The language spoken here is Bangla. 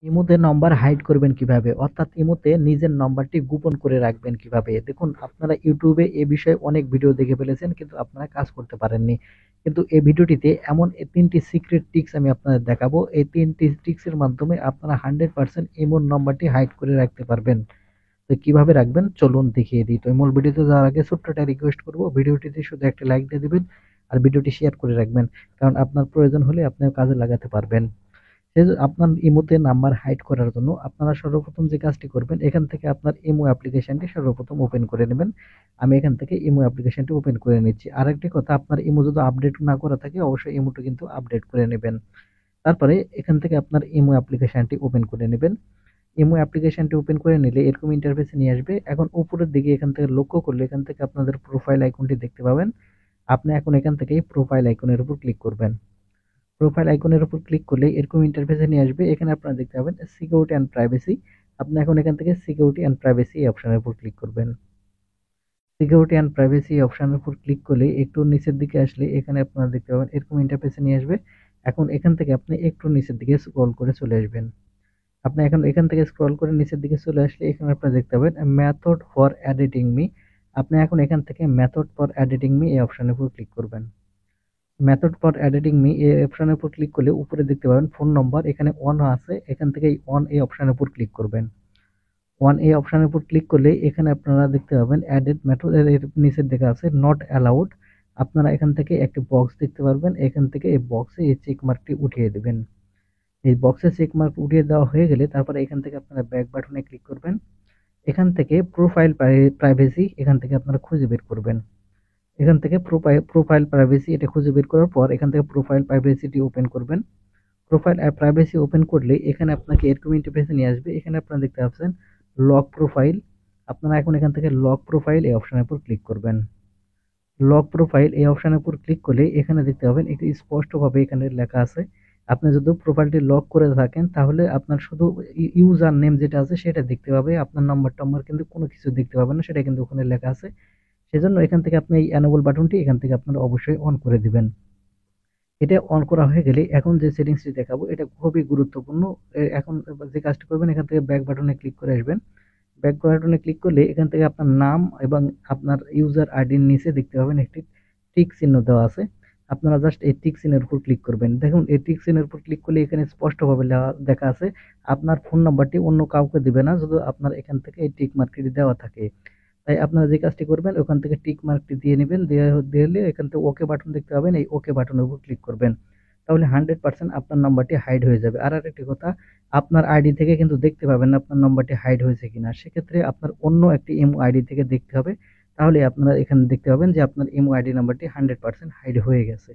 ইমোতে নাম্বার হাইড করবেন কিভাবে, অর্থাৎ ইমোতে নিজের নাম্বারটি গোপন করে রাখবেন কিভাবে। দেখুন, আপনারা ইউটিউবে এ বিষয়ে অনেক ভিডিও দেখে ফেলেছেন, কিন্তু আপনারা কাজ করতে পারেননি। কিন্তু এই ভিডিওটিতে এমন তিনটি সিক্রেট ট্রিক্স আমি আপনাদের দেখাবো। এই তিনটি ট্রিক্সের মাধ্যমে আপনারা 100% ইমোর নাম্বারটি হাইড করে রাখতে পারবেন। তো কিভাবে রাখবেন চলুন দেখিয়ে দিই। তো মূল ভিডিওতে যাওয়ার আগে ছোট্ট একটা রিকোয়েস্ট করবো, ভিডিওটিতে শুধু একটা লাইক দিয়ে দিবেন আর ভিডিওটি শেয়ার করে রাখবেন, কারণ আপনার প্রয়োজন হলে আপনিও কাজে লাগাতে পারবেন। আপনার ইমোতে নাম্বার হাইড করার জন্য আপনারা সর্বপ্রথম যে কাজটি করবেন, এখান থেকে আপনার ইমো অ্যাপ্লিকেশনটি সর্বপ্রথম ওপেন করে নেবেন। আমি এখান থেকে ইমো অ্যাপ্লিকেশনটি ওপেন করে নিচ্ছি। আরেকটি কথা, আপনার ইমো যদি আপডেট না করা থাকে অবশ্যই ইমোটা কিন্তু আপডেট করে নেবেন। তারপরে এখান থেকে আপনার ইমো অ্যাপ্লিকেশনটি ওপেন করে নেবেন। ইমো অ্যাপ্লিকেশনটি ওপেন করে নিলে এরকম ইন্টারফেসে নিয়ে আসবে। এখন উপরের দিকে এখান থেকে লক্ষ্য করলে এখান থেকে আপনাদের প্রোফাইল আইকনটি দেখতে পাবেন। আপনি এখন এখান থেকে প্রোফাইল আইকনের উপর ক্লিক করবেন। প্রোফাইল আইকনের উপর ক্লিক করলে এরকম ইন্টারফেসে নিয়ে আসবে। এখানে আপনারা দেখতে পাবেন সিকিউরিটি অ্যান্ড প্রাইভেসি। আপনি এখন এখান থেকে সিকিউরিটি অ্যান্ড প্রাইভেসি এই অপশনের উপর ক্লিক করবেন। সিকিউরিটি অ্যান্ড প্রাইভেসি অপশনের উপর ক্লিক করলে একটু নিচের দিকে আসলে এখানে আপনারা দেখতে পাবেন এরকম ইন্টারফেসে নিয়ে আসবে। এখন এখান থেকে আপনি একটু নিচের দিকে স্ক্রল করে চলে আসবেন। আপনি এখন এখান থেকে স্ক্রল করে নিচের দিকে চলে আসলে এখানে আপনারা দেখতে পাবেন মেথড ফর এডিটিং মি। আপনি এখন এখান থেকে মেথড ফর এডিটিং মি এই অপশনের উপর ক্লিক করবেন। মেথড ফর এডিটিং মি এই অপশনের উপর ক্লিক করলে উপরে দেখতে পাবেন ফোন নম্বর, এখানে অন আছে। এখান থেকে এই অন এই অপশনের উপর ক্লিক করবেন। অন এই অপশনের উপর ক্লিক করলে এখানে আপনারা দেখতে পাবেন এডিট মেথড এর নিচের দিকে আছে নট অ্যালাউড। আপনারা এখান থেকে একটি বক্স দেখতে পারবেন, এখান থেকে এই বক্সে এই চেক মার্কটি উঠিয়ে দেবেন। এই বক্সে চেক মার্ক উঠিয়ে দেওয়া হয়ে গেলে তারপরে এখান থেকে আপনারা ব্যাক বাটনে ক্লিক করবেন। এখান থেকে প্রোফাইল প্রাইভেসি এখান থেকে আপনারা খুঁজে বের করবেন। এখান থেকে প্রোফাইল প্রাইভেসি এটা খুঁজে বের করার পর এখান থেকে প্রোফাইল প্রাইভেসিটি ওপেন করবেন। প্রোফাইল প্রাইভেসি ওপেন করলে এখানে আপনাকে এরকম ইন্টারফেসে নিয়ে আসবে। এখানে আপনারা দেখতে পাচ্ছেন লক প্রোফাইল। আপনারা এখন এখান থেকে লক প্রোফাইল এই অপশনের উপর ক্লিক করবেন। লক প্রোফাইল এই অপশনের উপর ক্লিক করলে এখানে দেখতে পাবেন একটি স্পষ্টভাবে এখানে লেখা আছে, আপনি যদি প্রোফাইলটি লক করে থাকেন তাহলে আপনার শুধু ইউজার নেম যেটা আছে সেটা দেখতে পাবে, আপনার নাম্বার টাম্বার কিন্তু কোনো কিছু দেখতে পাবেন না, সেটা কিন্তু ওখানে লেখা আছে। সেজন্য এখান থেকে আপনি এই এনেবল বাটনটি এখান থেকে আপনারা অবশ্যই অন করে দিবেন। এটা অন করা হয়ে গেলে এখন যে সেটিংসটি দেখাবো এটা খুবই গুরুত্বপূর্ণ। এখন যে কাজটি করবেন এখান থেকে ব্যাক বাটনে ক্লিক করে আসবেন। ব্যাক বাটনে ক্লিক করলে এখান থেকে আপনার নাম এবং আপনার ইউজার আইডির নিচে দেখতে পাবেন একটি টিক চিহ্ন দেওয়া আছে। আপনারা জাস্ট এই টিক চিহ্নের উপর ক্লিক করবেন। দেখুন এই টিক চিহ্নের উপর ক্লিক করলে এখানে স্পষ্টভাবে দেখা আছে আপনার ফোন নাম্বারটি অন্য কাউকে দিবে না, যদি আপনার এখান থেকে এই টিক মার্কটি দেওয়া থাকে। তাই আপনারা যে কাজটি করবেন ওখান থেকে টিক মার্কটি দিয়ে নেবেন, দিলে এখান থেকে ওকে বাটন দেখতে পাবেন, এই ওকে বাটনের উপর ক্লিক করবেন। তাহলে 100% আপনার নাম্বারটি হাইড হয়ে যাবে। আর আরেকটি কথা, আপনার আইডি থেকে কিন্তু দেখতে পাবেন না আপনার নাম্বারটি হাইড হয়েছে কিনা। সেক্ষেত্রে আপনার অন্য একটি ইমো আইডি থেকে দেখতে হবে, তাহলে আপনারা এখানে দেখতে পাবেন যে আপনার ইমো আইডি নাম্বারটি 100% হাইড হয়ে গেছে।